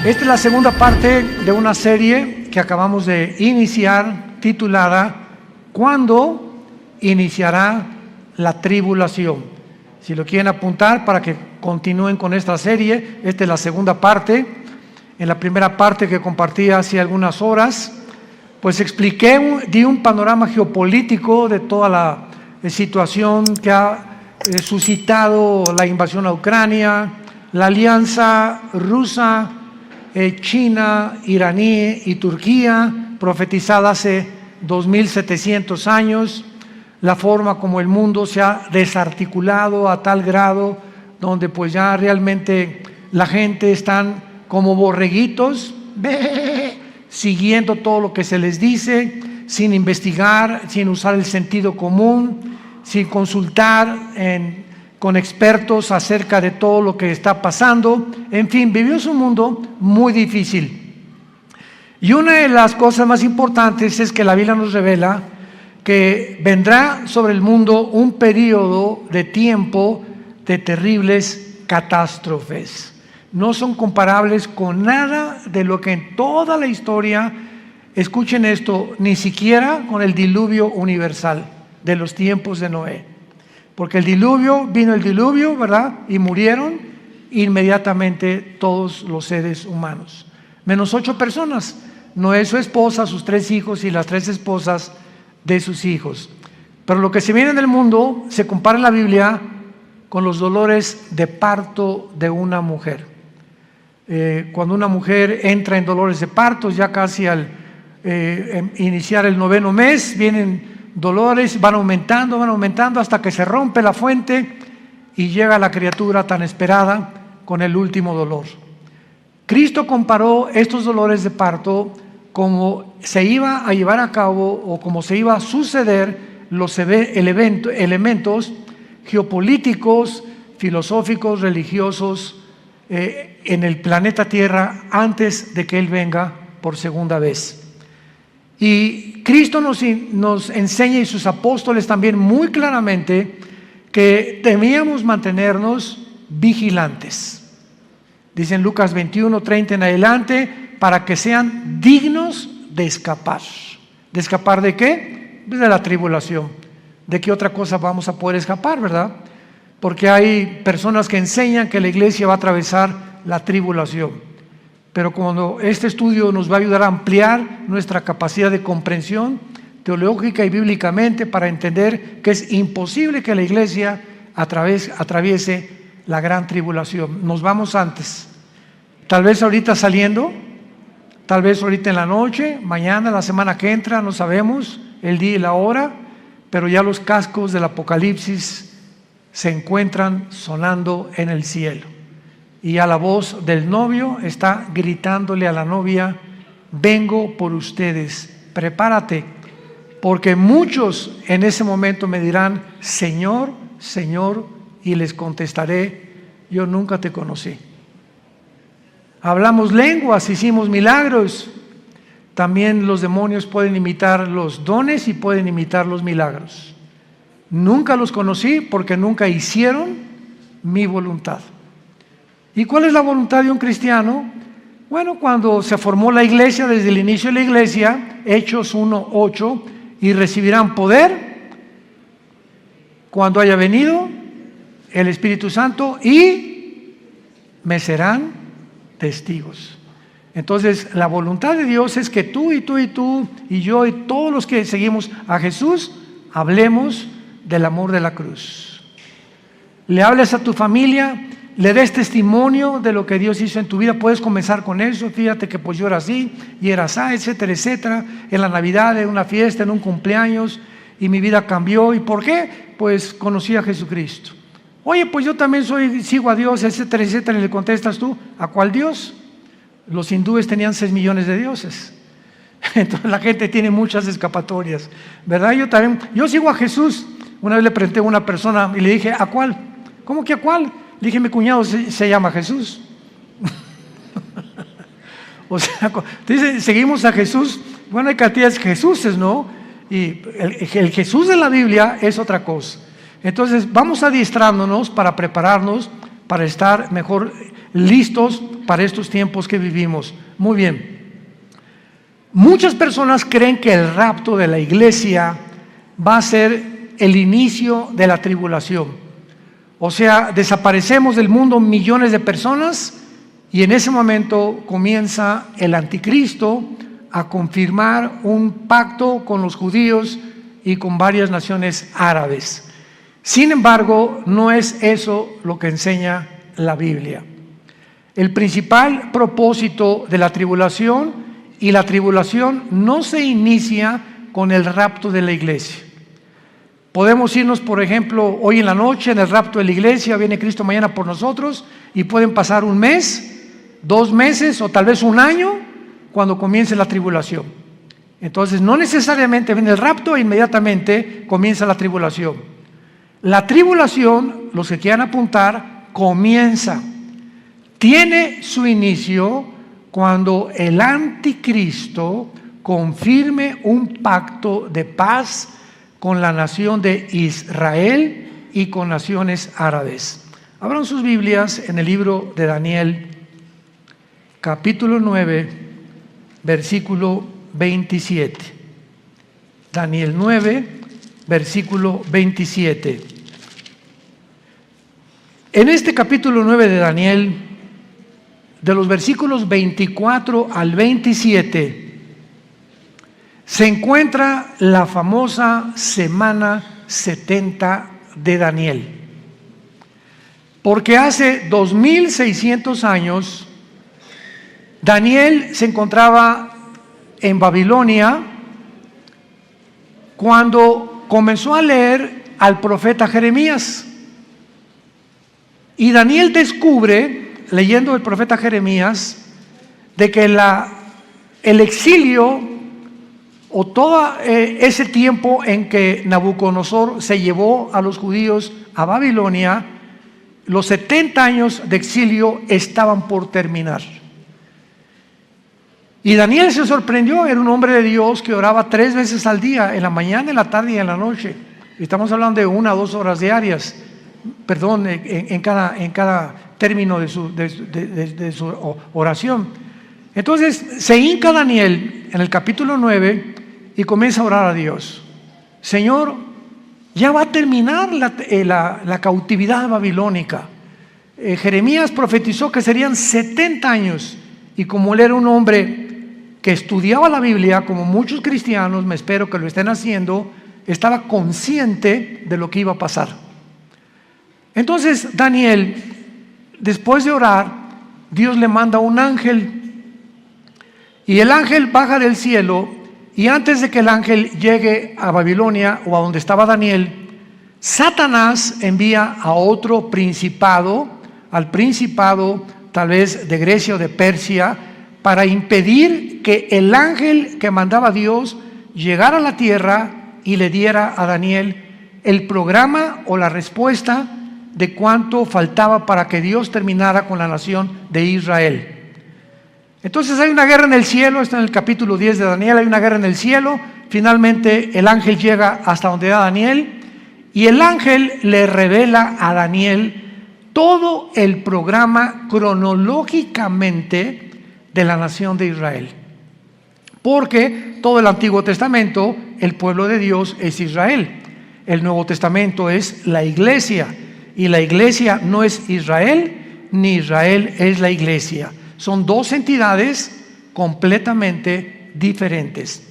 Esta es la segunda parte de una serie que acabamos de iniciar, titulada ¿Cuándo iniciará la tribulación? Si lo quieren apuntar para que continúen con esta serie, esta es la segunda parte. En la primera parte que compartí hace algunas horas, pues di un panorama geopolítico de toda la situación que ha suscitado la invasión a Ucrania, la alianza rusa, China, iraní y Turquía, profetizada hace 2700 años, la forma como el mundo se ha desarticulado a tal grado donde pues ya realmente la gente están como borreguitos, siguiendo todo lo que se les dice, sin investigar, sin usar el sentido común, sin consultar con expertos acerca de todo lo que está pasando. En fin, vivimos un mundo muy difícil. Y una de las cosas más importantes es que la Biblia nos revela que vendrá sobre el mundo un periodo de tiempo de terribles catástrofes. No son comparables con nada de lo que en toda la historia, escuchen esto, ni siquiera con el diluvio universal de los tiempos de Noé. Porque vino el diluvio, ¿verdad? Y murieron inmediatamente todos los seres humanos, menos 8 personas, Noé, su esposa, sus 3 hijos y las 3 esposas de sus hijos. Pero lo que se viene en el mundo se compara en la Biblia con los dolores de parto de una mujer. Cuando una mujer entra en dolores de parto, ya casi al iniciar el 9º mes, vienen dolores, van aumentando hasta que se rompe la fuente y llega la criatura tan esperada con el último dolor. Cristo comparó estos dolores de parto como se iba a llevar a cabo o como se iba a suceder los elementos geopolíticos, filosóficos, religiosos en el planeta Tierra antes de que Él venga por segunda vez. Y Cristo nos enseña, y sus apóstoles también, muy claramente, que debíamos mantenernos vigilantes. Dice en Lucas 21:30 en adelante, para que sean dignos de escapar. ¿De escapar de qué? Pues de la tribulación. ¿De qué otra cosa vamos a poder escapar, verdad? Porque hay personas que enseñan que la iglesia va a atravesar la tribulación. Pero cuando este estudio nos va a ayudar a ampliar nuestra capacidad de comprensión teológica y bíblicamente para entender que es imposible que la iglesia atraviese la gran tribulación. Nos vamos antes. Tal vez ahorita saliendo, tal vez ahorita en la noche, mañana, la semana que entra, no sabemos el día y la hora, pero ya los cascos del Apocalipsis se encuentran sonando en el cielo. Y a la voz del novio está gritándole a la novia: vengo por ustedes, prepárate, porque muchos en ese momento me dirán: Señor, Señor, y les contestaré: yo nunca te conocí. Hablamos lenguas, hicimos milagros. También los demonios pueden imitar los dones y pueden imitar los milagros. Nunca los conocí porque nunca hicieron mi voluntad. ¿Y cuál es la voluntad de un cristiano? Bueno, cuando se formó la iglesia, desde el inicio de la iglesia, Hechos 1:8, y recibirán poder cuando haya venido el Espíritu Santo y me serán testigos. Entonces, la voluntad de Dios es que tú y tú y tú y yo y todos los que seguimos a Jesús hablemos del amor de la cruz. Le hables a tu familia, le des testimonio de lo que Dios hizo en tu vida. Puedes comenzar con eso: fíjate que pues yo era así y era así, etcétera, etcétera. En la Navidad, en una fiesta, en un cumpleaños, y mi vida cambió. ¿Y por qué? Pues conocí a Jesucristo. Oye, pues yo también sigo a Dios, etcétera, etcétera. Y le contestas tú: ¿a cuál Dios? Los hindúes tenían 6 millones de dioses. Entonces la gente tiene muchas escapatorias, ¿verdad? Yo sigo a Jesús. Una vez le pregunté a una persona y le dije: ¿a cuál? ¿Cómo que a cuál? Le dije: mi cuñado se llama Jesús. O sea, dice, seguimos a Jesús. Bueno, hay cantidades de Jesuses, ¿no? Y el Jesús de la Biblia es otra cosa. Entonces vamos adiestrándonos para prepararnos para estar mejor listos para estos tiempos que vivimos. Muy bien. Muchas personas creen que el rapto de la iglesia va a ser el inicio de la tribulación. O sea, desaparecemos del mundo millones de personas y en ese momento comienza el anticristo a confirmar un pacto con los judíos y con varias naciones árabes. Sin embargo, no es eso lo que enseña la Biblia. El principal propósito de la tribulación, y la tribulación no se inicia con el rapto de la iglesia. Podemos irnos, por ejemplo, hoy en la noche en el rapto de la iglesia, viene Cristo mañana por nosotros, y pueden pasar un mes, 2 meses o tal vez un año cuando comience la tribulación. Entonces no necesariamente viene el rapto e inmediatamente comienza la tribulación. La tribulación, los que quieran apuntar, comienza, tiene su inicio cuando el anticristo confirme un pacto de paz con la nación de Israel y con naciones árabes. Abran sus Biblias en el libro de Daniel, capítulo 9, versículo 27. Daniel 9, versículo 27. En este capítulo 9 de Daniel, de los versículos 24 al 27, se encuentra la famosa semana 70 de Daniel. Porque hace 2600 años, Daniel se encontraba en Babilonia cuando comenzó a leer al profeta Jeremías. Y Daniel descubre, leyendo el profeta Jeremías, de que el exilio o todo ese tiempo en que Nabucodonosor se llevó a los judíos a Babilonia, los 70 años de exilio estaban por terminar. Y Daniel se sorprendió, era un hombre de Dios que oraba 3 veces al día, en la mañana, en la tarde y en la noche. Estamos hablando de 1 a 2 horas diarias, perdón, en cada término de su oración. Entonces se hinca Daniel en el capítulo 9 y comienza a orar a Dios. Señor, ya va a terminar la cautividad babilónica. Jeremías profetizó que serían 70 años, y como él era un hombre que estudiaba la Biblia, como muchos cristianos, me espero que lo estén haciendo, estaba consciente de lo que iba a pasar. Entonces Daniel, después de orar, Dios le manda un ángel, y el ángel baja del cielo, y antes de que el ángel llegue a Babilonia o a donde estaba Daniel, Satanás envía a otro principado, al principado tal vez de Grecia o de Persia, para impedir que el ángel que mandaba Dios llegara a la tierra y le diera a Daniel el programa o la respuesta de cuánto faltaba para que Dios terminara con la nación de Israel. Entonces hay una guerra en el cielo, está en el capítulo 10 de Daniel, hay una guerra en el cielo. Finalmente el ángel llega hasta donde era Daniel, y el ángel le revela a Daniel todo el programa cronológicamente de la nación de Israel. Porque todo el Antiguo Testamento, el pueblo de Dios es Israel. El Nuevo Testamento es la iglesia, y la iglesia no es Israel, ni Israel es la iglesia. Son 2 entidades completamente diferentes.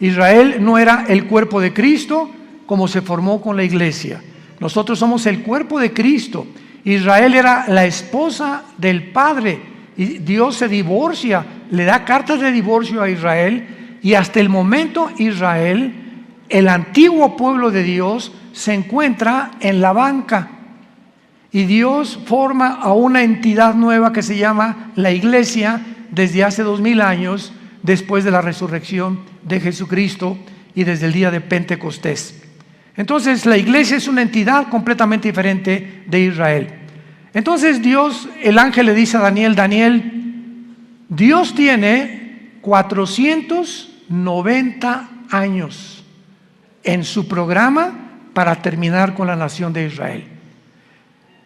Israel no era el cuerpo de Cristo como se formó con la iglesia. Nosotros somos el cuerpo de Cristo. Israel era la esposa del Padre, y Dios se divorcia, le da cartas de divorcio a Israel, y hasta el momento Israel, el antiguo pueblo de Dios, se encuentra en la banca. Y Dios forma a una entidad nueva que se llama la iglesia desde hace 2000 años, después de la resurrección de Jesucristo y desde el día de Pentecostés. Entonces la iglesia es una entidad completamente diferente de Israel. Entonces Dios, el ángel le dice a Daniel: Daniel, Dios tiene 490 años en su programa para terminar con la nación de Israel.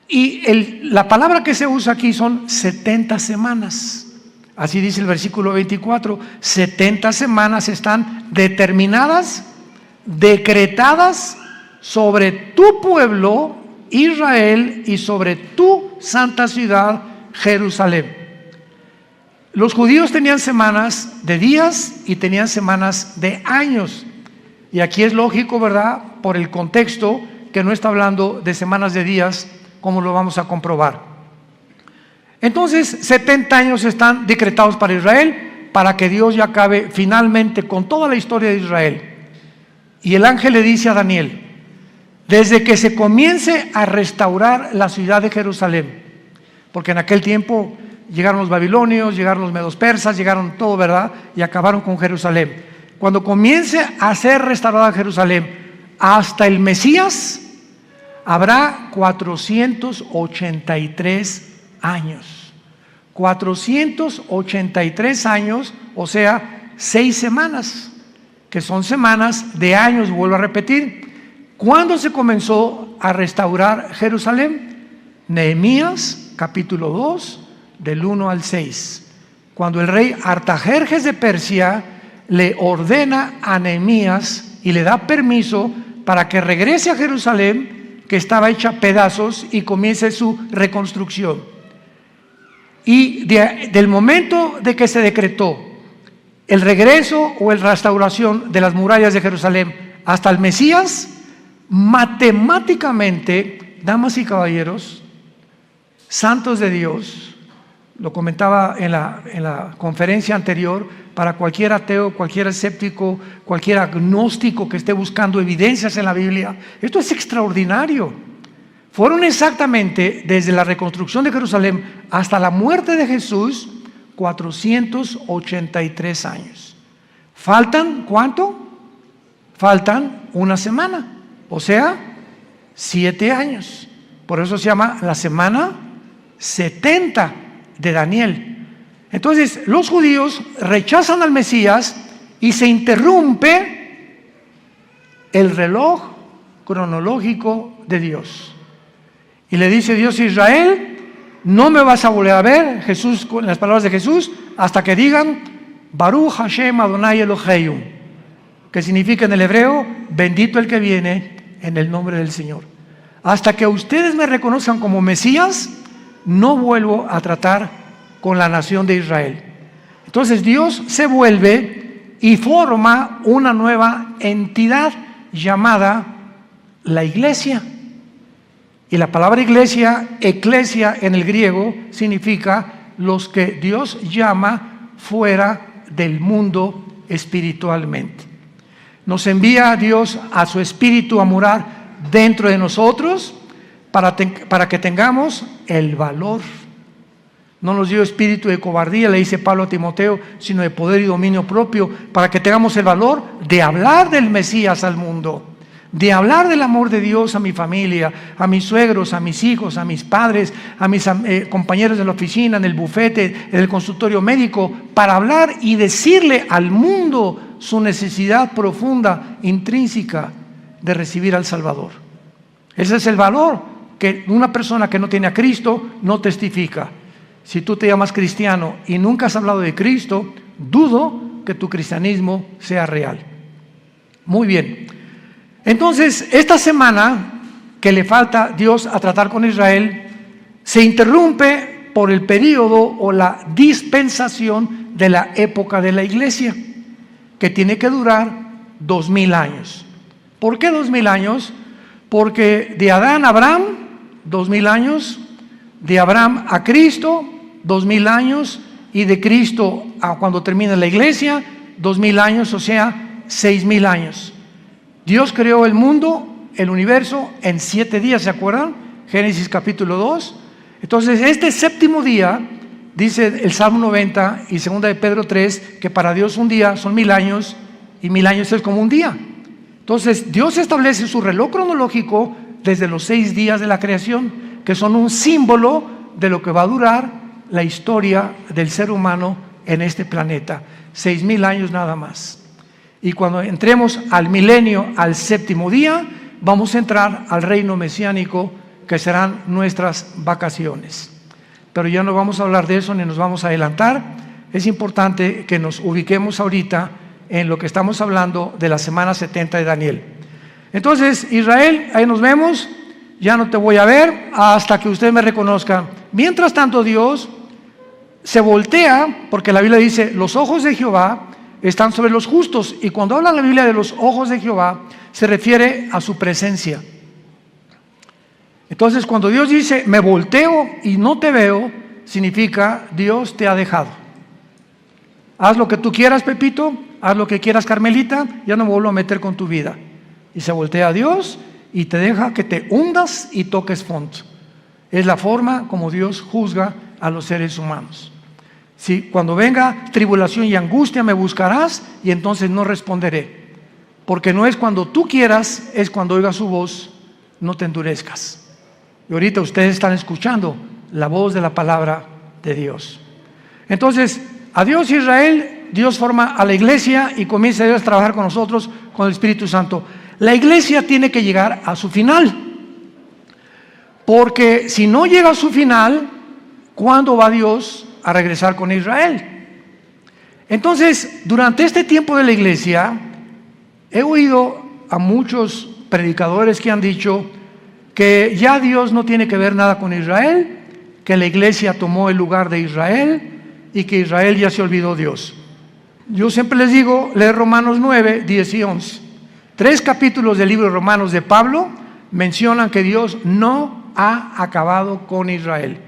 Y la palabra que se usa aquí son 70 semanas. Así dice el versículo 24. 70 semanas están determinadas, decretadas sobre tu pueblo Israel y sobre tu santa ciudad Jerusalén. Los judíos tenían semanas de días y tenían semanas de años. Y aquí es lógico, ¿verdad? Por el contexto, que no está hablando de semanas de días, como lo vamos a comprobar. Entonces, 70 años están decretados para Israel, para que Dios ya acabe finalmente con toda la historia de Israel. Y el ángel le dice a Daniel: desde que se comience a restaurar la ciudad de Jerusalén, porque en aquel tiempo llegaron los babilonios, llegaron los medos persas, llegaron todo, ¿verdad? Y acabaron con Jerusalén. Cuando comience a ser restaurada Jerusalén hasta el Mesías, habrá 483 años. 483 años, o sea, 6 semanas, que son semanas de años, vuelvo a repetir. ¿Cuándo se comenzó a restaurar Jerusalén? Nehemías, capítulo 2, del 1 al 6. Cuando el rey Artajerjes de Persia le ordena a Nehemías y le da permiso para que regrese a Jerusalén, que estaba hecha a pedazos, y comience su reconstrucción. Y del momento de que se decretó el regreso o la restauración de las murallas de Jerusalén hasta el Mesías, matemáticamente, damas y caballeros, santos de Dios, lo comentaba en la conferencia anterior, para cualquier ateo, cualquier escéptico, cualquier agnóstico que esté buscando evidencias en la Biblia, esto es extraordinario. Fueron exactamente, desde la reconstrucción de Jerusalén hasta la muerte de Jesús, 483 años. ¿Faltan cuánto? Faltan una semana, o sea, 7 años. Por eso se llama la semana 70 de Daniel. Entonces, los judíos rechazan al Mesías y se interrumpe el reloj cronológico de Dios. Y le dice Dios a Israel: no me vas a volver a ver, Jesús, con las palabras de Jesús, hasta que digan Baruch Hashem Adonai Eloheinu, que significa en el hebreo: bendito el que viene en el nombre del Señor. Hasta que ustedes me reconozcan como Mesías, no vuelvo a tratar con la nación de Israel. Entonces Dios se vuelve y forma una nueva entidad llamada la iglesia. Y la palabra iglesia, eclesia en el griego, significa los que Dios llama fuera del mundo espiritualmente. Nos envía Dios a su espíritu a morar dentro de nosotros para que tengamos el valor. No nos dio espíritu de cobardía, le dice Pablo a Timoteo, sino de poder y dominio propio, para que tengamos el valor de hablar del Mesías al mundo, de hablar del amor de Dios a mi familia, a mis suegros, a mis hijos, a mis padres, a mis compañeros de la oficina, en el bufete, en el consultorio médico, para hablar y decirle al mundo su necesidad profunda, intrínseca, de recibir al Salvador. Ese es el valor que una persona que no tiene a Cristo no testifica. Si tú te llamas cristiano y nunca has hablado de Cristo, dudo que tu cristianismo sea real. Muy bien. Entonces, esta semana que le falta Dios a tratar con Israel, se interrumpe por el periodo o la dispensación de la época de la iglesia, que tiene que durar 2000 años. ¿Por qué 2000 años? Porque de Adán a Abraham, 2000 años, de Abraham a Cristo, 2000 años, y de Cristo a cuando termina la iglesia, 2000 años, o sea, 6000 años. Dios creó el mundo, el universo, en 7 días, ¿se acuerdan? Génesis capítulo 2. Entonces, este séptimo día, dice el Salmo 90 y 2 de Pedro 3, que para Dios un día son 1000 años, y 1000 años es como un día. Entonces, Dios establece su reloj cronológico desde los 6 días de la creación, que son un símbolo de lo que va a durar la historia del ser humano en este planeta. 6000 años nada más. Y cuando entremos al milenio, al séptimo día, vamos a entrar al reino mesiánico que serán nuestras vacaciones. Pero ya no vamos a hablar de eso ni nos vamos a adelantar. Es importante que nos ubiquemos ahorita en lo que estamos hablando de la semana 70 de Daniel. Entonces, Israel, ahí nos vemos. Ya no te voy a ver hasta que usted me reconozca. Mientras tanto, Dios se voltea, porque la Biblia dice, los ojos de Jehová están sobre los justos. Y cuando habla la Biblia de los ojos de Jehová, se refiere a su presencia. Entonces, cuando Dios dice, me volteo y no te veo, significa, Dios te ha dejado. Haz lo que tú quieras, Pepito, haz lo que quieras, Carmelita, ya no me vuelvo a meter con tu vida. Y se voltea a Dios y te deja que te hundas y toques fondo. Es la forma como Dios juzga a los seres humanos. Si cuando venga tribulación y angustia me buscarás, y entonces no responderé. Porque no es cuando tú quieras, es cuando oigas su voz, no te endurezcas. Y ahorita ustedes están escuchando la voz de la palabra de Dios. Entonces, adiós Israel, Dios forma a la iglesia y comienza Dios a trabajar con nosotros, con el Espíritu Santo. La iglesia tiene que llegar a su final. Porque si no llega a su final, ¿cuándo va Dios a regresar con Israel? Entonces, durante este tiempo de la iglesia, he oído a muchos predicadores que han dicho que ya Dios no tiene que ver nada con Israel, que la iglesia tomó el lugar de Israel y que Israel ya se olvidó de Dios. Yo siempre les digo, leer Romanos 9, 10 y 11. 3 capítulos del libro de Romanos de Pablo mencionan que Dios no ha acabado con Israel.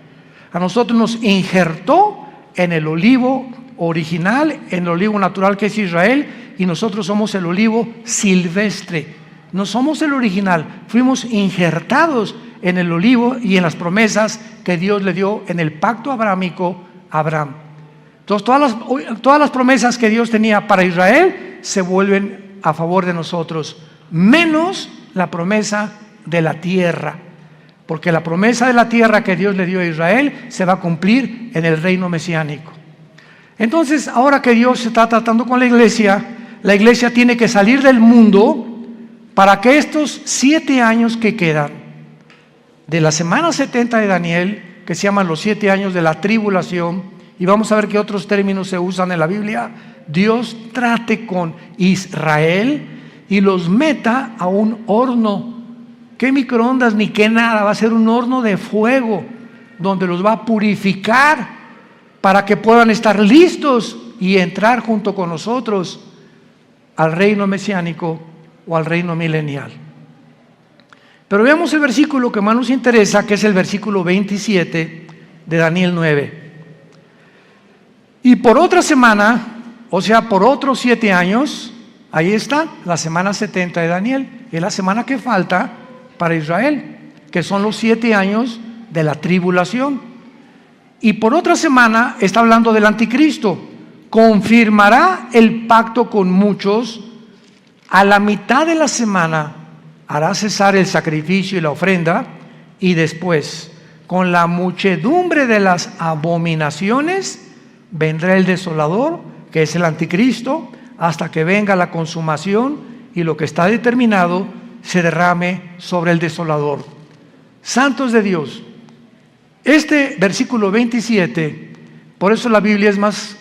A nosotros nos injertó en el olivo original, en el olivo natural que es Israel, y nosotros somos el olivo silvestre. No somos el original, fuimos injertados en el olivo y en las promesas que Dios le dio en el pacto abrahámico a Abraham. Entonces todas las promesas que Dios tenía para Israel se vuelven a favor de nosotros, menos la promesa de la tierra, porque la promesa de la tierra que Dios le dio a Israel se va a cumplir en el reino mesiánico. Entonces, ahora que Dios se está tratando con la iglesia tiene que salir del mundo para que estos 7 años que quedan de la semana 70 de Daniel, que se llaman los 7 años de la tribulación, y vamos a ver qué otros términos se usan en la Biblia, Dios trate con Israel y los meta a un horno. ¿Qué microondas ni qué nada? Va a ser un horno de fuego donde los va a purificar para que puedan estar listos y entrar junto con nosotros al reino mesiánico o al reino milenial. Pero veamos el versículo que más nos interesa, que es el versículo 27 de Daniel 9. Y por otra semana, o sea, por otros 7 años, ahí está la semana 70 de Daniel, es la semana que falta para Israel, que son los 7 años de la tribulación. Y por otra semana está hablando del anticristo. Confirmará el pacto con muchos. A la mitad de la semana hará cesar el sacrificio y la ofrenda, y después, con la muchedumbre de las abominaciones, vendrá el desolador, que es el anticristo, hasta que venga la consumación y lo que está determinado se derrame sobre el desolador. Santos de Dios, este versículo 27, por eso la Biblia es más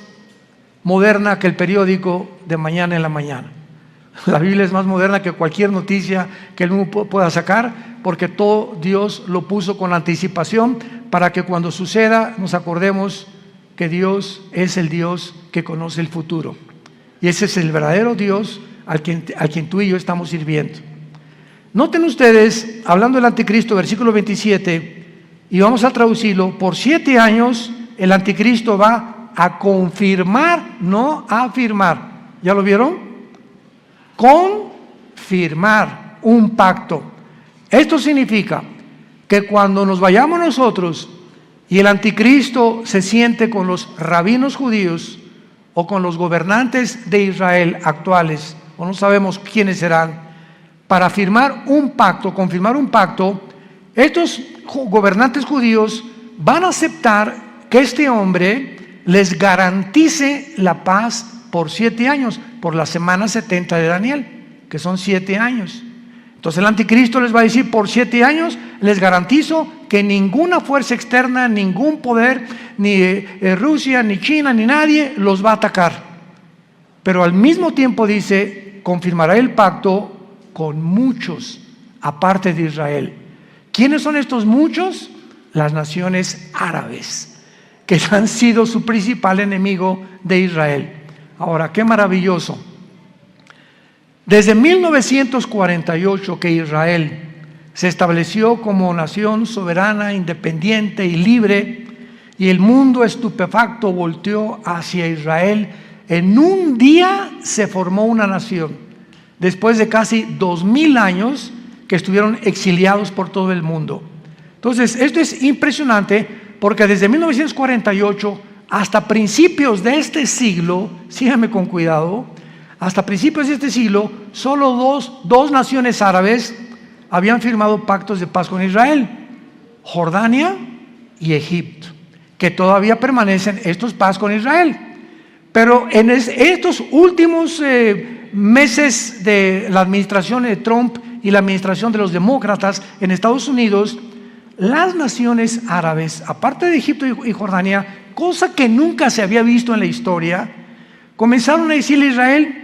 moderna que el periódico de mañana en la mañana. La Biblia es más moderna que cualquier noticia que el mundo pueda sacar, porque todo Dios lo puso con anticipación para que cuando suceda nos acordemos que Dios es el Dios que conoce el futuro. Y ese es el verdadero Dios al quien tú y yo estamos sirviendo. Noten ustedes, hablando del anticristo, versículo 27, y vamos a traducirlo, por 7 años el anticristo va a confirmar, no a afirmar. ¿Ya lo vieron? Confirmar un pacto. Esto significa que cuando nos vayamos nosotros y el anticristo se siente con los rabinos judíos o con los gobernantes de Israel actuales, o no sabemos quiénes serán, para firmar un pacto, confirmar un pacto, estos gobernantes judíos van a aceptar que este hombre les garantice la paz por 7 años, por la semana 70 de Daniel, que son 7 años. Entonces el anticristo les va a decir: por 7 años les garantizo que ninguna fuerza externa, ningún poder, ni Rusia, ni China, ni nadie los va a atacar. Pero al mismo tiempo dice: confirmará el pacto con muchos, aparte de Israel. ¿Quiénes son estos muchos? Las naciones árabes, que han sido su principal enemigo de Israel. Ahora, qué maravilloso. Desde 1948 que Israel se estableció como nación soberana, independiente y libre, y el mundo estupefacto volteó hacia Israel, en un día se formó una nación, después de casi 2000 años que estuvieron exiliados por todo el mundo. Entonces, esto es impresionante, porque desde 1948 hasta principios de este siglo, síganme con cuidado, hasta principios de este siglo, solo dos naciones árabes habían firmado pactos de paz con Israel: Jordania y Egipto, que todavía permanecen estos paz con Israel. Pero en estos últimos meses de la administración de Trump y la administración de los demócratas en Estados Unidos, las naciones árabes, aparte de Egipto y Jordania, cosa que nunca se había visto en la historia, comenzaron a decirle a Israel: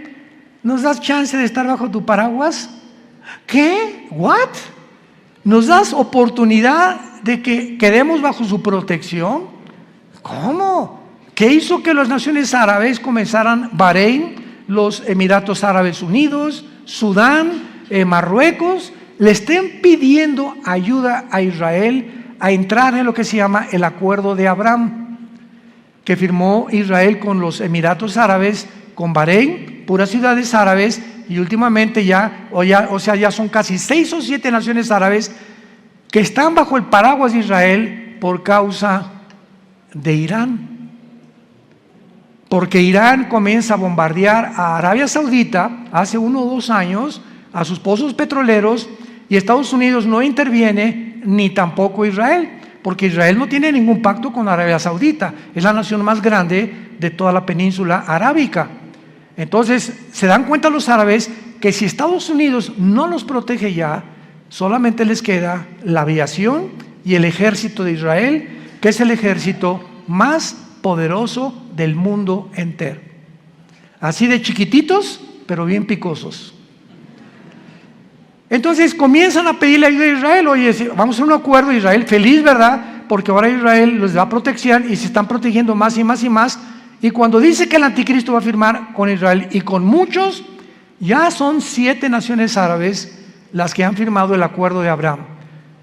¿nos das chance de estar bajo tu paraguas? ¿Qué? ¿What? ¿Nos das oportunidad de que quedemos bajo su protección? ¿Cómo? ¿Qué hizo que las naciones árabes comenzaran? Bahrein, los Emiratos Árabes Unidos, Sudán, Marruecos, le estén pidiendo ayuda a Israel a entrar en lo que se llama el Acuerdo de Abraham, que firmó Israel con los Emiratos Árabes, con Bahrein, puras ciudades árabes, y últimamente ya son casi 6 o 7 naciones árabes que están bajo el paraguas de Israel por causa de Irán. Porque Irán comienza a bombardear a Arabia Saudita hace 1 o 2 años, a sus pozos petroleros, y Estados Unidos no interviene, ni tampoco Israel, porque Israel no tiene ningún pacto con Arabia Saudita, es la nación más grande de toda la península arábica. Entonces se dan cuenta los árabes que si Estados Unidos no los protege ya, solamente les queda la aviación y el ejército de Israel, que es el ejército más poderoso del mundo entero. Así de chiquititos, pero bien picosos. Entonces comienzan a pedirle ayuda a Israel: oye, vamos a un acuerdo. Israel feliz, ¿verdad? Porque ahora Israel les da protección y se están protegiendo más y más y más. Y cuando dice que el anticristo va a firmar con Israel y con muchos, ya son 7 naciones árabes las que han firmado el Acuerdo de Abraham.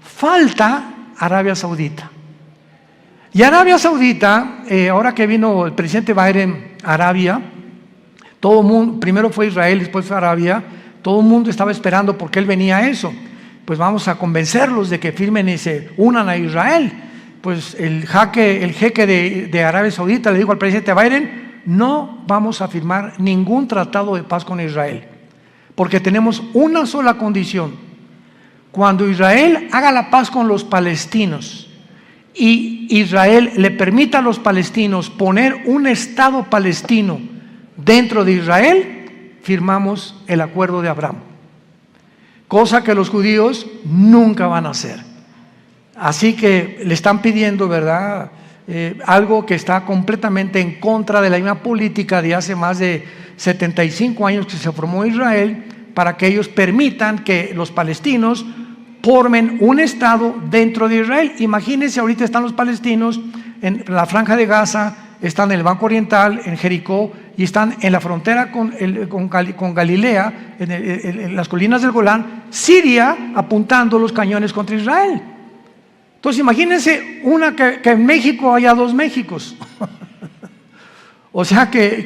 Falta Arabia Saudita. Y Arabia Saudita, ahora que vino el presidente Biden a Arabia, todo el mundo, primero fue Israel, después fue Arabia, todo el mundo estaba esperando porque él venía a eso. Pues vamos a convencerlos de que firmen y se unan a Israel. Pues el jeque de Arabia Saudita le dijo al presidente Biden: no vamos a firmar ningún tratado de paz con Israel, porque tenemos una sola condición: cuando Israel haga la paz con los palestinos y Israel le permita a los palestinos poner un estado palestino dentro de Israel, firmamos el Acuerdo de Abraham, cosa que los judíos nunca van a hacer. Así que le están pidiendo, ¿verdad? Algo que está completamente en contra de la misma política de hace más de 75 años que se formó Israel, para que ellos permitan que los palestinos formen un estado dentro de Israel. Imagínense, ahorita están los palestinos en la Franja de Gaza, están en el Banco Oriental, en Jericó, y están en la frontera con Galilea, en las colinas del Golán, Siria, apuntando los cañones contra Israel. Entonces imagínense que en México haya 2 Méxicos. O sea que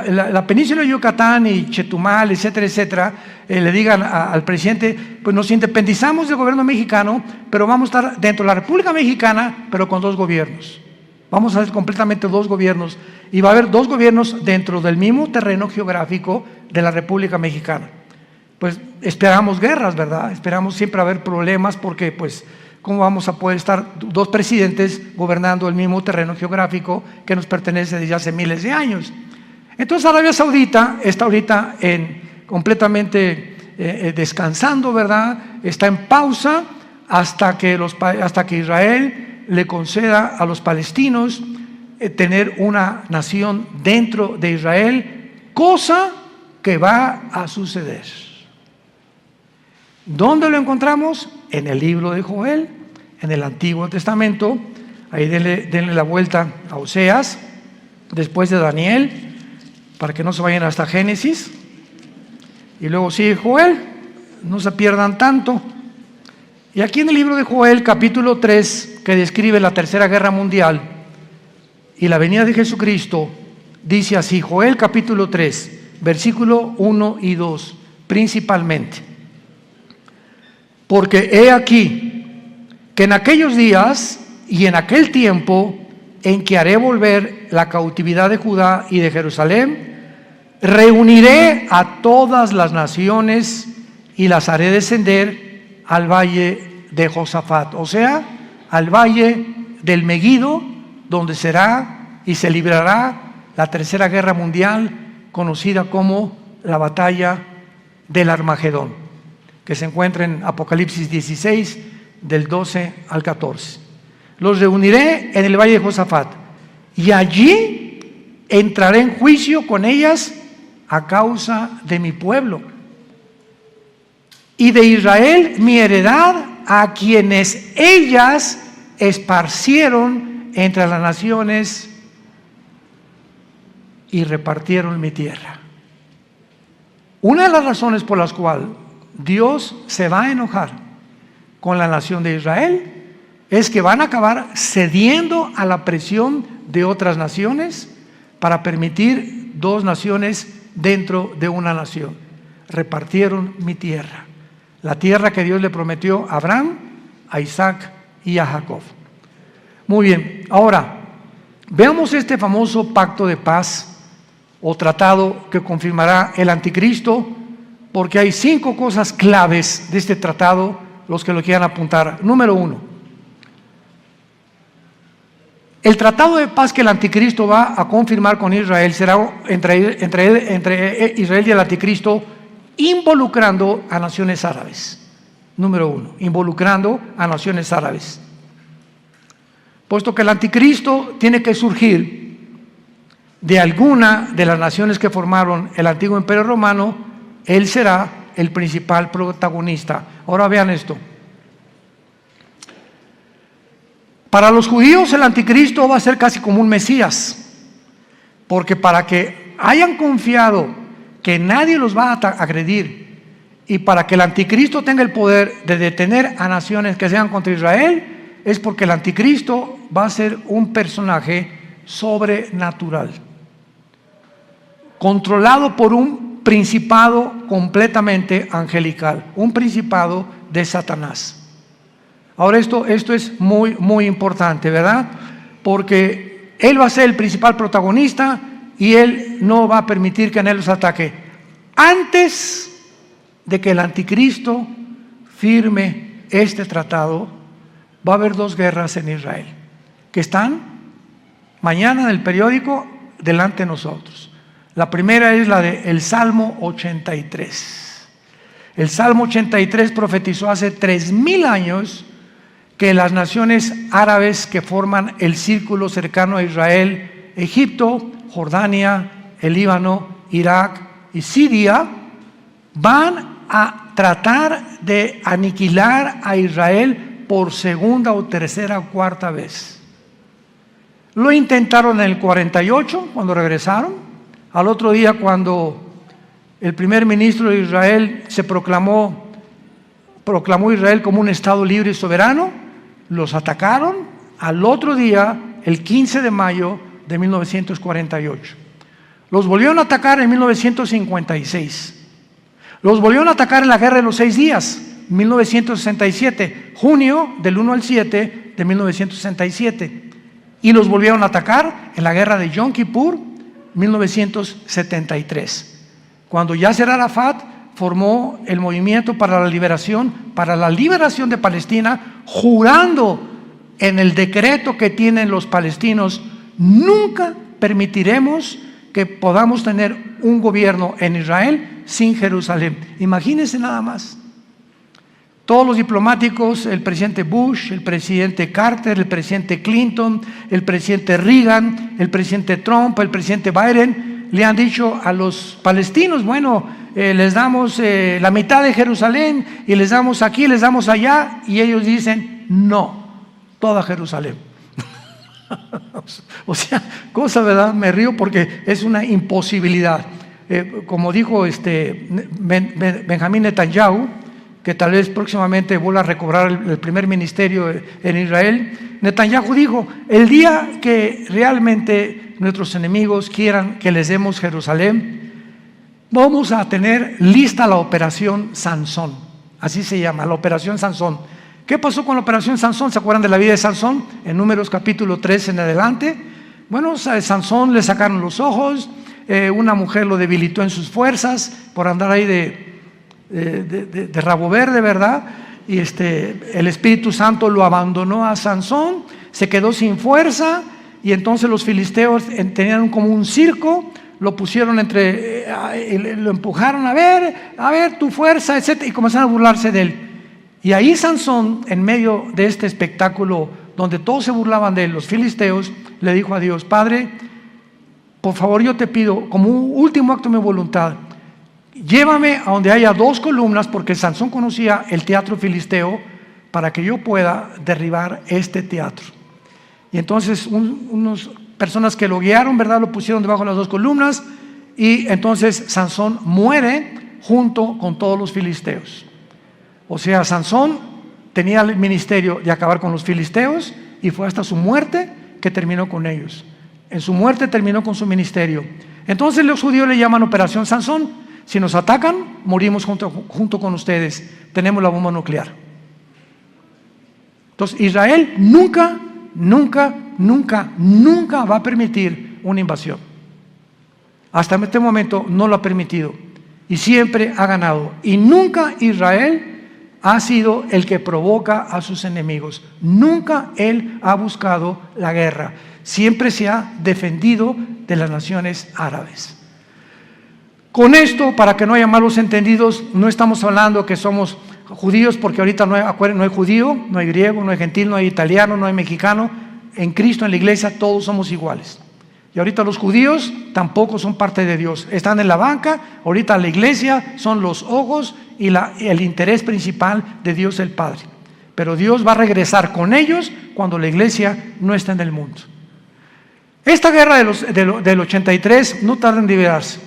la península de Yucatán y Chetumal, etcétera, etcétera, le digan al presidente: pues nos independizamos del gobierno mexicano, pero vamos a estar dentro de la República Mexicana, pero con 2 gobiernos. Vamos a hacer completamente 2 gobiernos, y va a haber 2 gobiernos dentro del mismo terreno geográfico de la República Mexicana. Pues esperamos guerras, ¿verdad? Esperamos siempre haber problemas, porque pues ¿cómo vamos a poder estar 2 presidentes gobernando el mismo terreno geográfico que nos pertenece desde hace miles de años? Entonces Arabia Saudita está ahorita completamente descansando, ¿verdad? Está en pausa hasta que Israel le conceda a los palestinos tener una nación dentro de Israel, cosa que va a suceder. ¿Dónde lo encontramos? En el libro de Joel, en el Antiguo Testamento. Ahí denle la vuelta a Oseas, después de Daniel, para que no se vayan hasta Génesis. Y luego sigue Joel, no se pierdan tanto. Y aquí en el libro de Joel, capítulo 3, que describe la Tercera Guerra Mundial y la venida de Jesucristo, dice así, Joel capítulo 3, versículo 1 y 2, principalmente. Porque he aquí que en aquellos días y en aquel tiempo en que haré volver la cautividad de Judá y de Jerusalén, reuniré a todas las naciones y las haré descender al valle de Josafat, o sea, al valle del Meguido, donde será y se librará la Tercera Guerra Mundial, conocida como la batalla del Armagedón, que se encuentra en Apocalipsis 16, del 12 al 14. Los reuniré en el valle de Josafat, y allí entraré en juicio con ellas a causa de mi pueblo y de Israel, mi heredad, a quienes ellas esparcieron entre las naciones y repartieron mi tierra. Una de las razones por las cuales Dios se va a enojar con la nación de Israel es que van a acabar cediendo a la presión de otras naciones para permitir dos naciones dentro de una nación. Repartieron mi tierra, la tierra que Dios le prometió a Abraham, a Isaac y a Jacob. Muy bien, ahora veamos este famoso pacto de paz o tratado que confirmará el anticristo, porque hay 5 cosas claves de este tratado, los que lo quieran apuntar. Número 1, el tratado de paz que el anticristo va a confirmar con Israel será entre Israel y el anticristo, involucrando a naciones árabes. Número 1, involucrando a naciones árabes. Puesto que el anticristo tiene que surgir de alguna de las naciones que formaron el antiguo imperio romano, él será el principal protagonista. Ahora vean esto. Para los judíos el anticristo va a ser casi como un Mesías, porque para que hayan confiado que nadie los va a agredir y para que el anticristo tenga el poder de detener a naciones que sean contra Israel, es porque el anticristo va a ser un personaje sobrenatural, controlado por un principado completamente angelical, un principado de Satanás. Ahora esto es muy importante, ¿verdad? Porque él va a ser el principal protagonista y él no va a permitir que nadie los ataque. Antes de que el anticristo firme este tratado, va a haber 2 guerras en Israel, que están mañana en el periódico delante de nosotros. La primera es la del Salmo 83. El Salmo 83 profetizó hace 3000 años que las naciones árabes que forman el círculo cercano a Israel, Egipto, Jordania, el Líbano, Irak y Siria, van a tratar de aniquilar a Israel por segunda o tercera o cuarta vez. Lo intentaron en el 48, cuando regresaron. Al otro día, cuando el primer ministro de Israel proclamó Israel como un estado libre y soberano, los atacaron al otro día, el 15 de mayo de 1948. Los volvieron a atacar en 1956. Los volvieron a atacar en la Guerra de los 6 días, 1967, junio del 1 al 7 de 1967. Y los volvieron a atacar en la Guerra de Yom Kippur, 1973. Cuando Yasser Arafat formó el movimiento para la liberación de Palestina, jurando en el decreto que tienen los palestinos: nunca permitiremos que podamos tener un gobierno en Israel sin Jerusalén. Imagínense nada más. Todos los diplomáticos, el presidente Bush, el presidente Carter, el presidente Clinton, el presidente Reagan, el presidente Trump, el presidente Biden, le han dicho a los palestinos, bueno, les damos la mitad de Jerusalén y les damos aquí, les damos allá, y ellos dicen, no, toda Jerusalén. O sea, cosa, ¿verdad? Me río porque es una imposibilidad. Como dijo Benjamín Netanyahu, que tal vez próximamente vuelva a recobrar el primer ministerio en Israel, Netanyahu dijo, el día que realmente nuestros enemigos quieran que les demos Jerusalén, vamos a tener lista la operación Sansón, así se llama, la operación Sansón. ¿Qué pasó con la operación Sansón? ¿Se acuerdan de la vida de Sansón? En Números capítulo 3 en adelante. Bueno, a Sansón le sacaron los ojos, una mujer lo debilitó en sus fuerzas por andar ahí de rabo verde, ¿verdad? Y el Espíritu Santo lo abandonó a Sansón, se quedó sin fuerza, y entonces los filisteos tenían como un circo, lo pusieron lo empujaron, a ver tu fuerza, etc., y comenzaron a burlarse de él. Y ahí Sansón, en medio de este espectáculo donde todos se burlaban de él, los filisteos, le dijo a Dios, Padre, por favor yo te pido, como un último acto de mi voluntad, llévame a donde haya 2 columnas, porque Sansón conocía el teatro filisteo, para que yo pueda derribar este teatro. Y entonces unas personas que lo guiaron, ¿verdad?, lo pusieron debajo de las 2 columnas, y entonces Sansón muere junto con todos los filisteos. O sea, Sansón tenía el ministerio de acabar con los filisteos, y fue hasta su muerte que terminó con ellos. En su muerte terminó con su ministerio. Entonces los judíos le llaman Operación Sansón. Si nos atacan, morimos junto con ustedes. Tenemos la bomba nuclear. Entonces Israel nunca va a permitir una invasión. Hasta este momento no lo ha permitido, y siempre ha ganado. Y nunca Israel ha sido el que provoca a sus enemigos. Nunca él ha buscado la guerra. Siempre se ha defendido de las naciones árabes. Con esto, para que no haya malos entendidos, no estamos hablando que somos judíos, porque ahorita no hay judío, no hay griego, no hay gentil, no hay italiano, no hay mexicano. En Cristo, en la iglesia, todos somos iguales. Y ahorita los judíos tampoco son parte de Dios. Están en la banca. Ahorita la iglesia son los ojos y el interés principal de Dios el Padre. Pero Dios va a regresar con ellos cuando la iglesia no está en el mundo. Esta guerra del 83 no tarda en liberarse,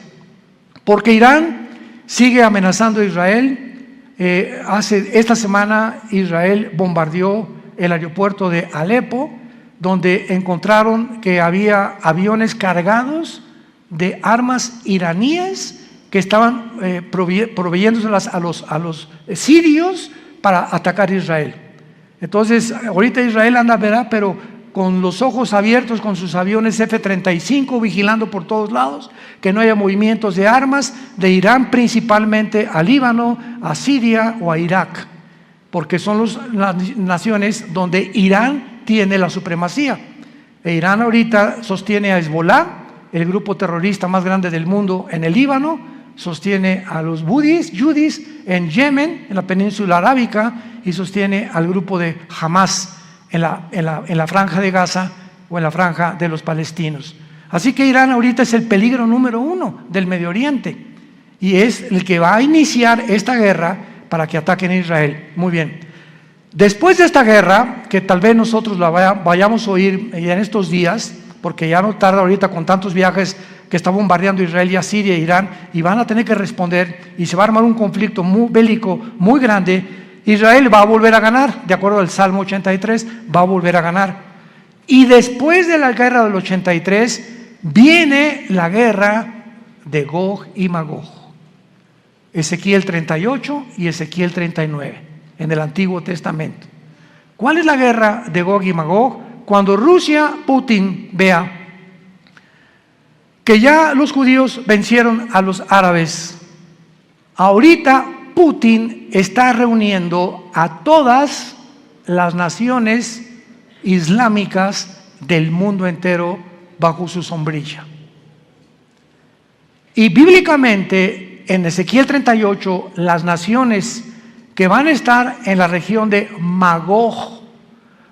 porque Irán sigue amenazando a Israel. Esta semana Israel bombardeó el aeropuerto de Alepo, donde encontraron que había aviones cargados de armas iraníes que estaban proveyéndoselas a los sirios para atacar a Israel. Entonces, ahorita Israel anda, ¿verdad?, pero con los ojos abiertos, con sus aviones F-35, vigilando por todos lados, que no haya movimientos de armas de Irán, principalmente a Líbano, a Siria o a Irak, porque son las naciones donde Irán tiene la supremacía. Irán ahorita sostiene a Hezbollah, el grupo terrorista más grande del mundo en el Líbano, sostiene a los yudis en Yemen, en la península arábica, y sostiene al grupo de Hamas en la franja de Gaza o en la franja de los palestinos. Así que Irán ahorita es el peligro número 1 del Medio Oriente, y es el que va a iniciar esta guerra para que ataquen a Israel. Muy bien. Después de esta guerra, que tal vez nosotros la vayamos a oír en estos días, porque ya no tarda ahorita con tantos viajes que está bombardeando Israel y a Siria e Irán, y van a tener que responder, y se va a armar un conflicto bélico muy grande. Israel va a volver a ganar, de acuerdo al Salmo 83, va a volver a ganar. Y después de la guerra del 83, viene la guerra de Gog y Magog. Ezequiel 38 y Ezequiel 39. En el Antiguo Testamento. ¿Cuál es la guerra de Gog y Magog? Cuando Rusia, Putin, vea que ya los judíos vencieron a los árabes. Ahorita Putin está reuniendo a todas las naciones islámicas del mundo entero bajo su sombrilla. Y bíblicamente, en Ezequiel 38, las naciones que van a estar en la región de Magog.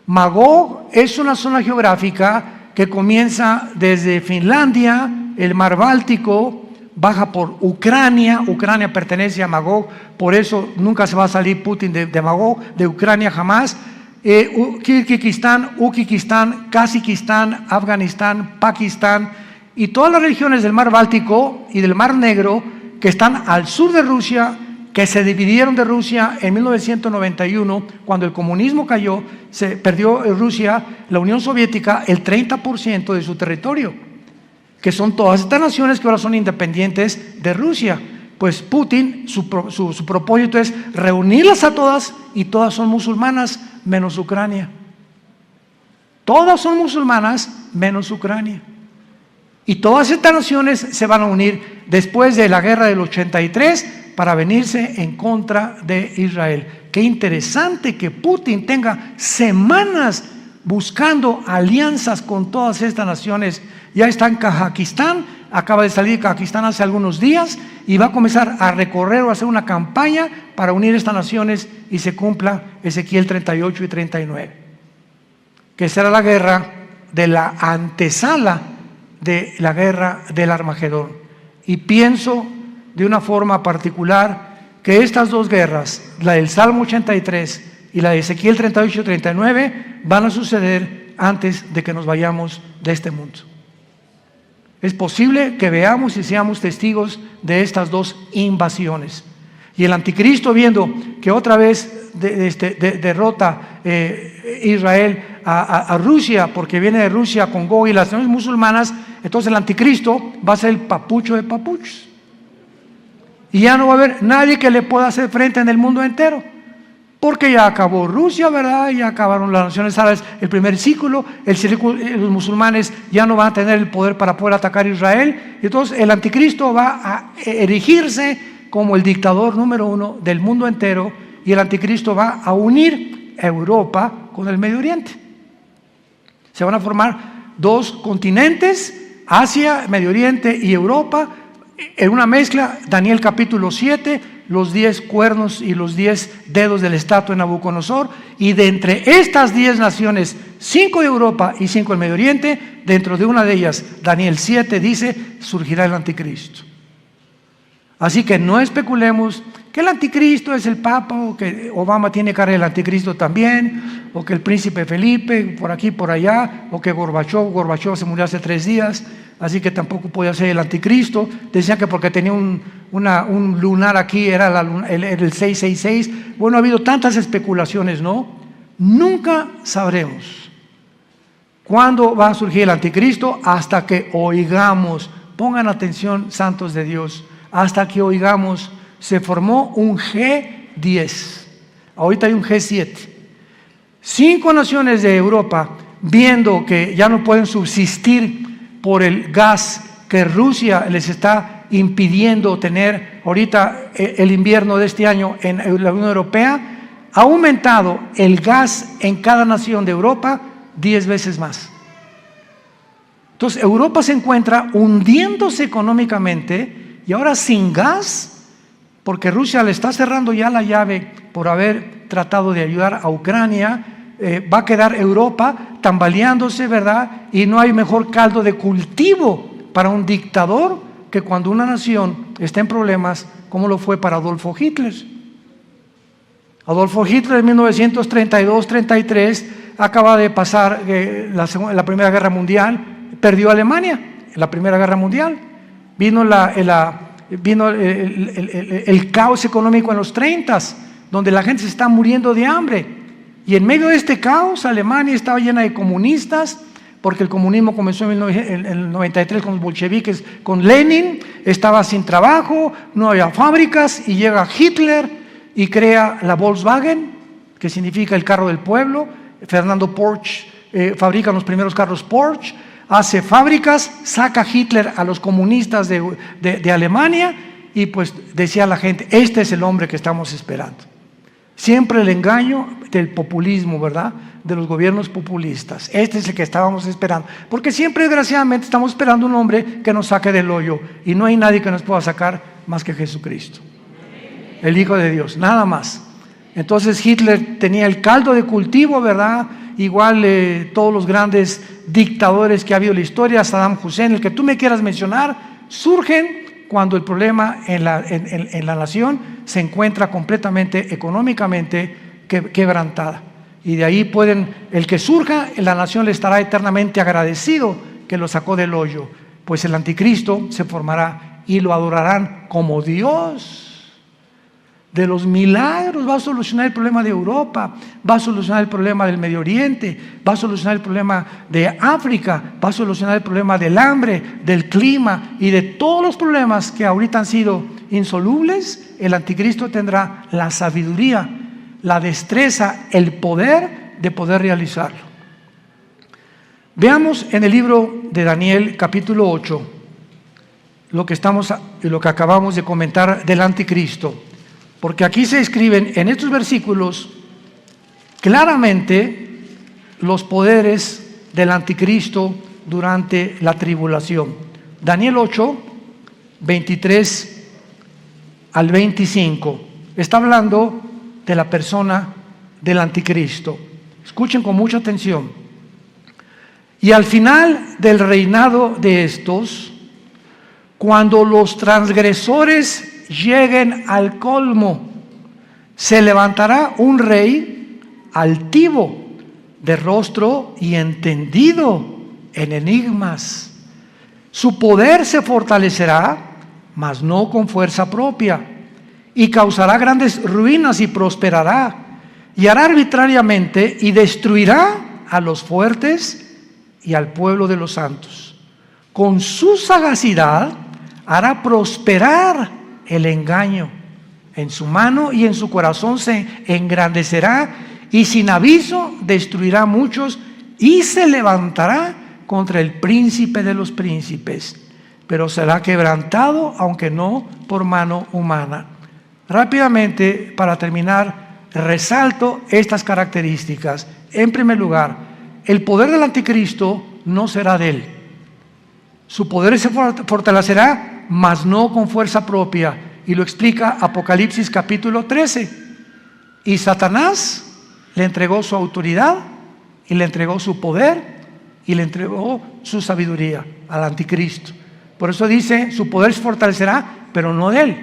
Magog es una zona geográfica que comienza desde Finlandia, el mar Báltico, baja por Ucrania. Ucrania pertenece a Magog, por eso nunca se va a salir Putin de Magog, de Ucrania jamás. Kirguistán, Uzbekistán, Kazajistán, Afganistán, Pakistán y todas las regiones del mar Báltico y del mar Negro que están al sur de Rusia, que se dividieron de Rusia en 1991, cuando el comunismo cayó, se perdió Rusia, la Unión Soviética, el 30% de su territorio, que son todas estas naciones que ahora son independientes de Rusia. Pues Putin, su propósito es reunirlas a todas, y todas son musulmanas, menos Ucrania. Todas son musulmanas, menos Ucrania. Y todas estas naciones se van a unir después de la guerra del 83 para venirse en contra de Israel. Qué interesante que Putin tenga semanas buscando alianzas con todas estas naciones. Ya está en Kazajistán, acaba de salir de Kazajistán hace algunos días y va a comenzar a recorrer o a hacer una campaña para unir estas naciones y se cumpla Ezequiel 38 y 39, que será la guerra de la antesala de la guerra del Armagedón. Y pienso de una forma particular que estas dos guerras, la del Salmo 83 y la de Ezequiel 38 y 39, van a suceder antes de que nos vayamos de este mundo. Es posible que veamos y seamos testigos de estas dos invasiones. Y el anticristo, viendo que otra vez derrota Israel a Rusia, porque viene de Rusia con Gog y las naciones musulmanas, entonces el anticristo va a ser el papucho de papuchos. Y ya no va a haber nadie que le pueda hacer frente en el mundo entero, porque ya acabó Rusia, ¿verdad? Ya acabaron las naciones árabes, el primer círculo, los musulmanes ya no van a tener el poder para poder atacar a Israel. Entonces el anticristo va a erigirse como el dictador número uno del mundo entero, y el anticristo va a unir a Europa con el Medio Oriente. Se van a formar dos continentes, Asia, Medio Oriente y Europa, en una mezcla. Daniel capítulo 7, los 10 cuernos y los 10 dedos de la estatua de Nabucodonosor, y de entre estas 10 naciones, 5 de Europa y 5 del Medio Oriente, dentro de una de ellas, Daniel 7 dice, surgirá el anticristo. Así que no especulemos que el anticristo es el Papa, o que Obama tiene cara del anticristo también, o que el príncipe Felipe por aquí por allá, o que Gorbachov se murió hace 3 días, así que tampoco podía ser el anticristo. Decían que porque tenía un lunar aquí era el 666. Bueno, ha habido tantas especulaciones, ¿no? Nunca sabremos cuándo va a surgir el anticristo hasta que oigamos. Pongan atención, santos de Dios, hasta que oigamos. Se formó un G10, ahorita hay un G7. 5 naciones de Europa, viendo que ya no pueden subsistir por el gas que Rusia les está impidiendo tener ahorita el invierno de este año en la Unión Europea, ha aumentado el gas en cada nación de Europa 10 veces más. Entonces Europa se encuentra hundiéndose económicamente, y ahora sin gas, porque Rusia le está cerrando ya la llave por haber tratado de ayudar a Ucrania. Va a quedar Europa tambaleándose, ¿verdad? Y no hay mejor caldo de cultivo para un dictador que cuando una nación está en problemas, como lo fue para Adolfo Hitler. Adolfo Hitler en 1932-33 acaba de pasar la Primera Guerra Mundial, perdió Alemania en la Primera Guerra Mundial. Vino el caos económico en los 30s, donde la gente se está muriendo de hambre, y en medio de este caos Alemania estaba llena de comunistas, porque el comunismo comenzó en el 93 con los bolcheviques, con Lenin. Estaba sin trabajo, no había fábricas, y llega Hitler y crea la Volkswagen, que significa el carro del pueblo. Fernando Porsche fabrica los primeros carros Porsche, hace fábricas, saca Hitler a los comunistas de Alemania, y pues decía la gente, este es el hombre que estamos esperando. Siempre el engaño del populismo, ¿verdad? De los gobiernos populistas. Este es el que estábamos esperando. Porque siempre, desgraciadamente, estamos esperando un hombre que nos saque del hoyo. Y no hay nadie que nos pueda sacar más que Jesucristo, el Hijo de Dios, nada más. Entonces Hitler tenía el caldo de cultivo, ¿verdad? Igual todos los grandes dictadores que ha habido en la historia, Saddam Hussein, el que tú me quieras mencionar, surgen cuando el problema en la nación se encuentra completamente económicamente quebrantada. Y de ahí el que surja, la nación le estará eternamente agradecido que lo sacó del hoyo, pues el anticristo se formará y lo adorarán como Dios. De los milagros va a solucionar el problema de Europa, va a solucionar el problema del Medio Oriente, va a solucionar el problema de África, va a solucionar el problema del hambre, del clima y de todos los problemas que ahorita han sido insolubles. El anticristo tendrá la sabiduría, la destreza, el poder de poder realizarlo. Veamos en el libro de Daniel capítulo 8 lo que acabamos de comentar del anticristo. Porque aquí se escriben en estos versículos claramente los poderes del anticristo durante la tribulación. Daniel 8, 23 al 25. Está hablando de la persona del anticristo. Escuchen con mucha atención. Y al final del reinado de estos, cuando los transgresores lleguen al colmo, se levantará un rey altivo, de rostro y entendido en enigmas. Su poder se fortalecerá, mas no con fuerza propia, y causará grandes ruinas y prosperará, y hará arbitrariamente y destruirá a los fuertes y al pueblo de los santos. Con su sagacidad hará prosperar el engaño. En su mano y en su corazón se engrandecerá, y sin aviso destruirá a muchos, y se levantará contra el príncipe de los príncipes, pero será quebrantado, aunque no por mano humana. Rápidamente, para terminar, resalto estas características. En primer lugar, el poder del anticristo no será de él. Su poder se fortalecerá, mas no con fuerza propia, y lo explica Apocalipsis capítulo 13. Y Satanás le entregó su autoridad, y le entregó su poder, y le entregó su sabiduría al anticristo. Por eso dice, su poder se fortalecerá, pero no de él.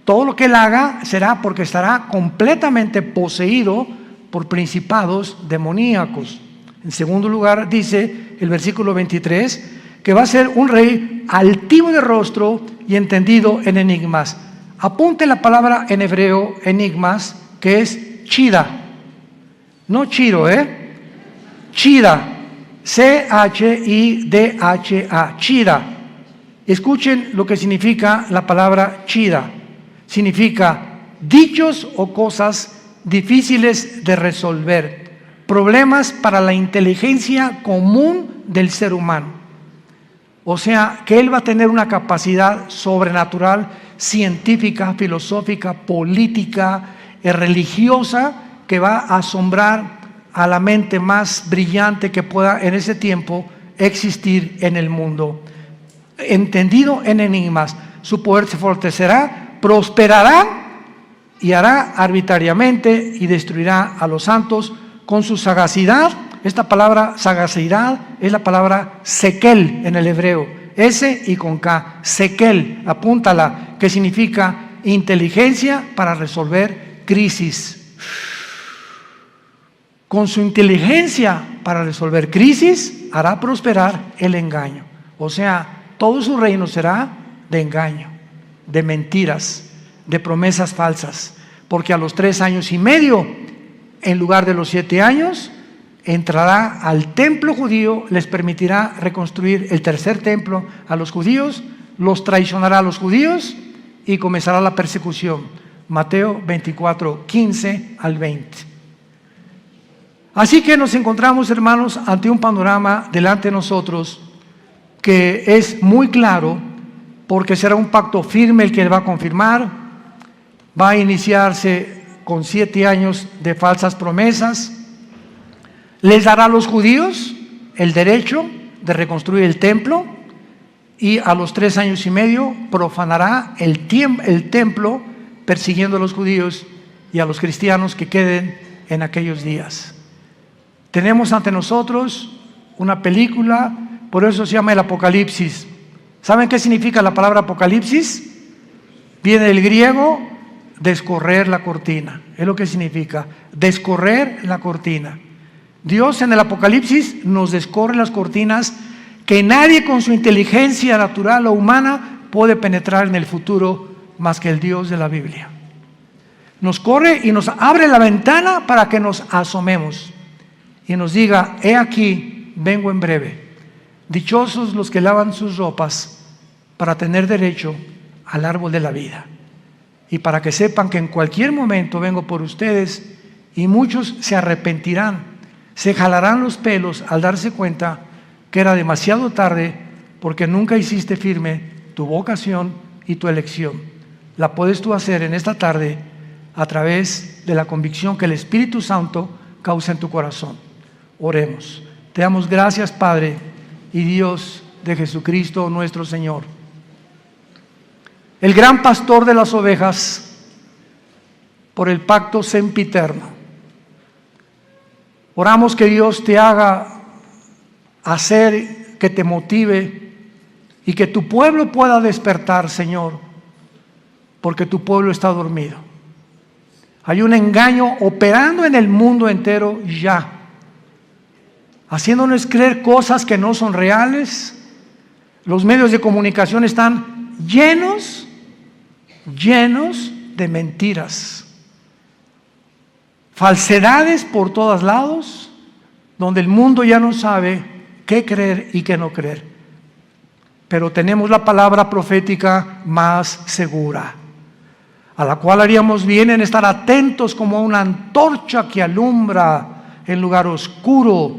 Todo lo que él haga será porque estará completamente poseído por principados demoníacos. En segundo lugar, dice el versículo 23, que va a ser un rey altivo de rostro y entendido en enigmas. Apunte la palabra en hebreo, enigmas, que es chida. No chiro, chida. C-H-I-D-H-A. Chida. Escuchen lo que significa la palabra chida. Significa dichos o cosas difíciles de resolver, problemas para la inteligencia común del ser humano. O sea, que él va a tener una capacidad sobrenatural, científica, filosófica, política, religiosa, que va a asombrar a la mente más brillante que pueda en ese tiempo existir en el mundo. Entendido en enigmas, su poder se fortalecerá, prosperará y hará arbitrariamente y destruirá a los santos con su sagacidad. Esta palabra sagacidad es la palabra sekel en el hebreo, S y con K, sekel, apúntala, que significa inteligencia para resolver crisis. Con su inteligencia para resolver crisis hará prosperar el engaño. O sea, todo su reino será de engaño, de mentiras, de promesas falsas, porque a los 3 años y medio, en lugar de los 7 años, entrará al templo judío, les permitirá reconstruir el tercer templo a los judíos, los traicionará a los judíos y comenzará la persecución. Mateo 24, 15 al 20. Así que nos encontramos, hermanos, ante un panorama delante de nosotros que es muy claro, porque será un pacto firme el que él va a confirmar. Va a iniciarse con 7 años de falsas promesas. Les dará a los judíos el derecho de reconstruir el templo, y a los 3 años y medio profanará el templo, persiguiendo a los judíos y a los cristianos que queden en aquellos días. Tenemos ante nosotros una película, por eso se llama el Apocalipsis. ¿Saben qué significa la palabra Apocalipsis? Viene del griego descorrer la cortina, es lo que significa, descorrer la cortina. Dios en el Apocalipsis nos descorre las cortinas que nadie con su inteligencia natural o humana puede penetrar en el futuro más que el Dios de la Biblia. Nos corre y nos abre la ventana para que nos asomemos y nos diga: he aquí, vengo en breve. Dichosos los que lavan sus ropas para tener derecho al árbol de la vida, y para que sepan que en cualquier momento vengo por ustedes, y muchos se arrepentirán, se jalarán los pelos al darse cuenta que era demasiado tarde, porque nunca hiciste firme tu vocación y tu elección. La puedes tú hacer en esta tarde a través de la convicción que el Espíritu Santo causa en tu corazón. Oremos. Te damos gracias, Padre y Dios de Jesucristo nuestro Señor, el gran pastor de las ovejas, por el pacto sempiterno. Oramos que Dios te haga hacer, que te motive, y que tu pueblo pueda despertar, Señor, porque tu pueblo está dormido. Hay un engaño operando en el mundo entero ya, haciéndonos creer cosas que no son reales. Los medios de comunicación están llenos de mentiras, falsedades por todos lados, donde el mundo ya no sabe qué creer y qué no creer. Pero tenemos la palabra profética más segura, a la cual haríamos bien en estar atentos como una antorcha que alumbra en lugar oscuro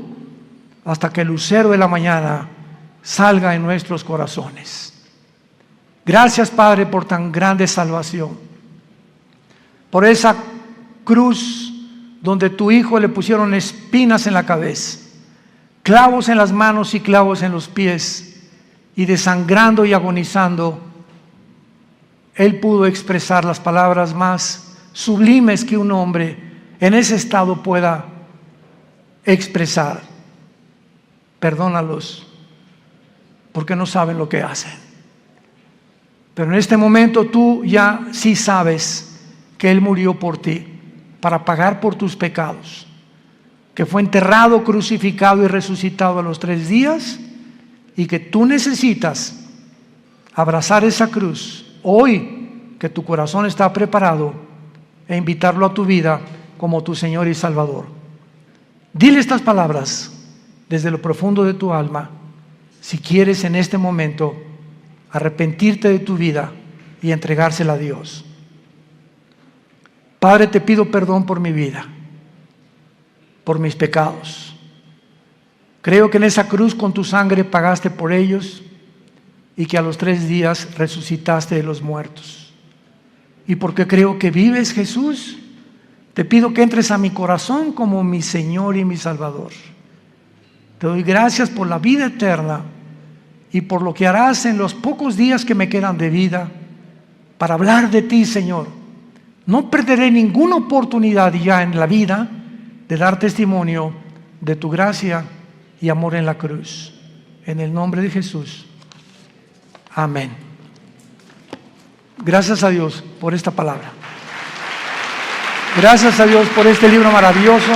hasta que el lucero de la mañana salga en nuestros corazones. Gracias, Padre, por tan grande salvación, por esa cruz donde tu Hijo le pusieron espinas en la cabeza, clavos en las manos y clavos en los pies, y desangrando y agonizando, Él pudo expresar las palabras más sublimes que un hombre en ese estado pueda expresar: perdónalos, porque no saben lo que hacen. Pero en este momento tú ya sí sabes que Él murió por ti, para pagar por tus pecados, que fue enterrado, crucificado y resucitado a los 3 días, y que tú necesitas abrazar esa cruz hoy, que tu corazón está preparado, e invitarlo a tu vida como tu Señor y Salvador. Dile estas palabras desde lo profundo de tu alma, si quieres en este momento arrepentirte de tu vida y entregársela a Dios. Padre, te pido perdón por mi vida, por mis pecados. Creo que en esa cruz con tu sangre pagaste por ellos, y que a los 3 días resucitaste de los muertos. Y porque creo que vives, Jesús, te pido que entres a mi corazón como mi Señor y mi Salvador. Te doy gracias por la vida eterna y por lo que harás en los pocos días que me quedan de vida para hablar de ti, Señor. No perderé ninguna oportunidad ya en la vida de dar testimonio de tu gracia y amor en la cruz. En el nombre de Jesús. Amén. Gracias a Dios por esta palabra. Gracias a Dios por este libro maravilloso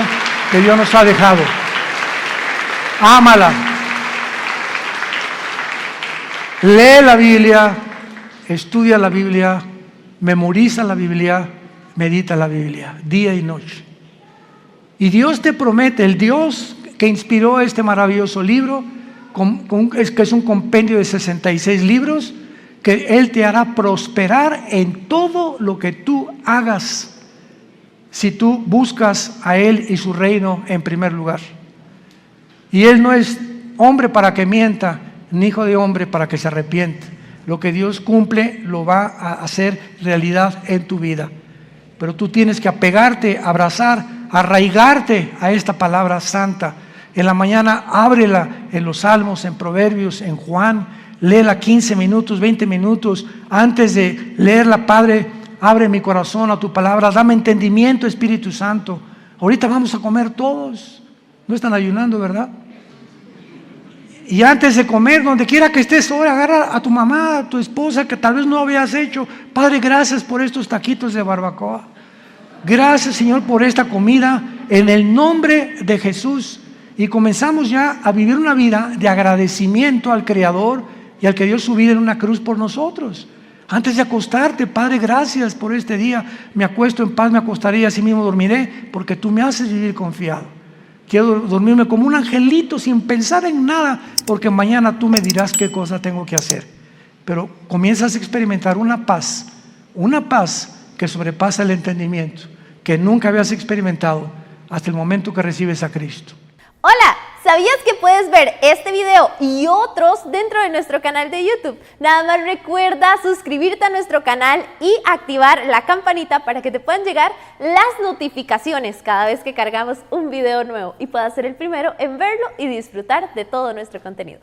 que Dios nos ha dejado. Ámala. Lee la Biblia, estudia la Biblia, memoriza la Biblia, medita la Biblia, día y noche. Y Dios te promete, el Dios que inspiró este maravilloso libro, que es un compendio de 66 libros, que Él te hará prosperar en todo lo que tú hagas, si tú buscas a Él y su reino en primer lugar. Y Él no es hombre para que mienta, ni hijo de hombre para que se arrepiente. Lo que Dios cumple lo va a hacer realidad en tu vida. pero tú tienes que apegarte, abrazar, arraigarte a esta palabra santa. En la mañana ábrela en los Salmos, en Proverbios, en Juan, léela 15 minutos, 20 minutos. Antes de leerla, Padre, abre mi corazón a tu palabra, dame entendimiento, Espíritu Santo. Ahorita vamos a comer todos. No están ayunando, ¿verdad? Y antes de comer, donde quiera que estés, ahora agarra a tu mamá, a tu esposa, que tal vez no habías hecho. Padre, gracias por estos taquitos de barbacoa. Gracias, Señor, por esta comida, en el nombre de Jesús. Y comenzamos ya a vivir una vida de agradecimiento al Creador y al que dio su vida en una cruz por nosotros. Antes de acostarte, Padre, gracias por este día. Me acuesto en paz, me acostaré y así mismo dormiré, porque tú me haces vivir confiado. Quiero dormirme como un angelito sin pensar en nada, porque mañana tú me dirás qué cosa tengo que hacer. Pero comienzas a experimentar una paz que sobrepasa el entendimiento, que nunca habías experimentado hasta el momento que recibes a Cristo. Hola, ¿sabías que puedes ver este video y otros dentro de nuestro canal de YouTube? Nada más recuerda suscribirte a nuestro canal y activar la campanita para que te puedan llegar las notificaciones cada vez que cargamos un video nuevo y puedas ser el primero en verlo y disfrutar de todo nuestro contenido.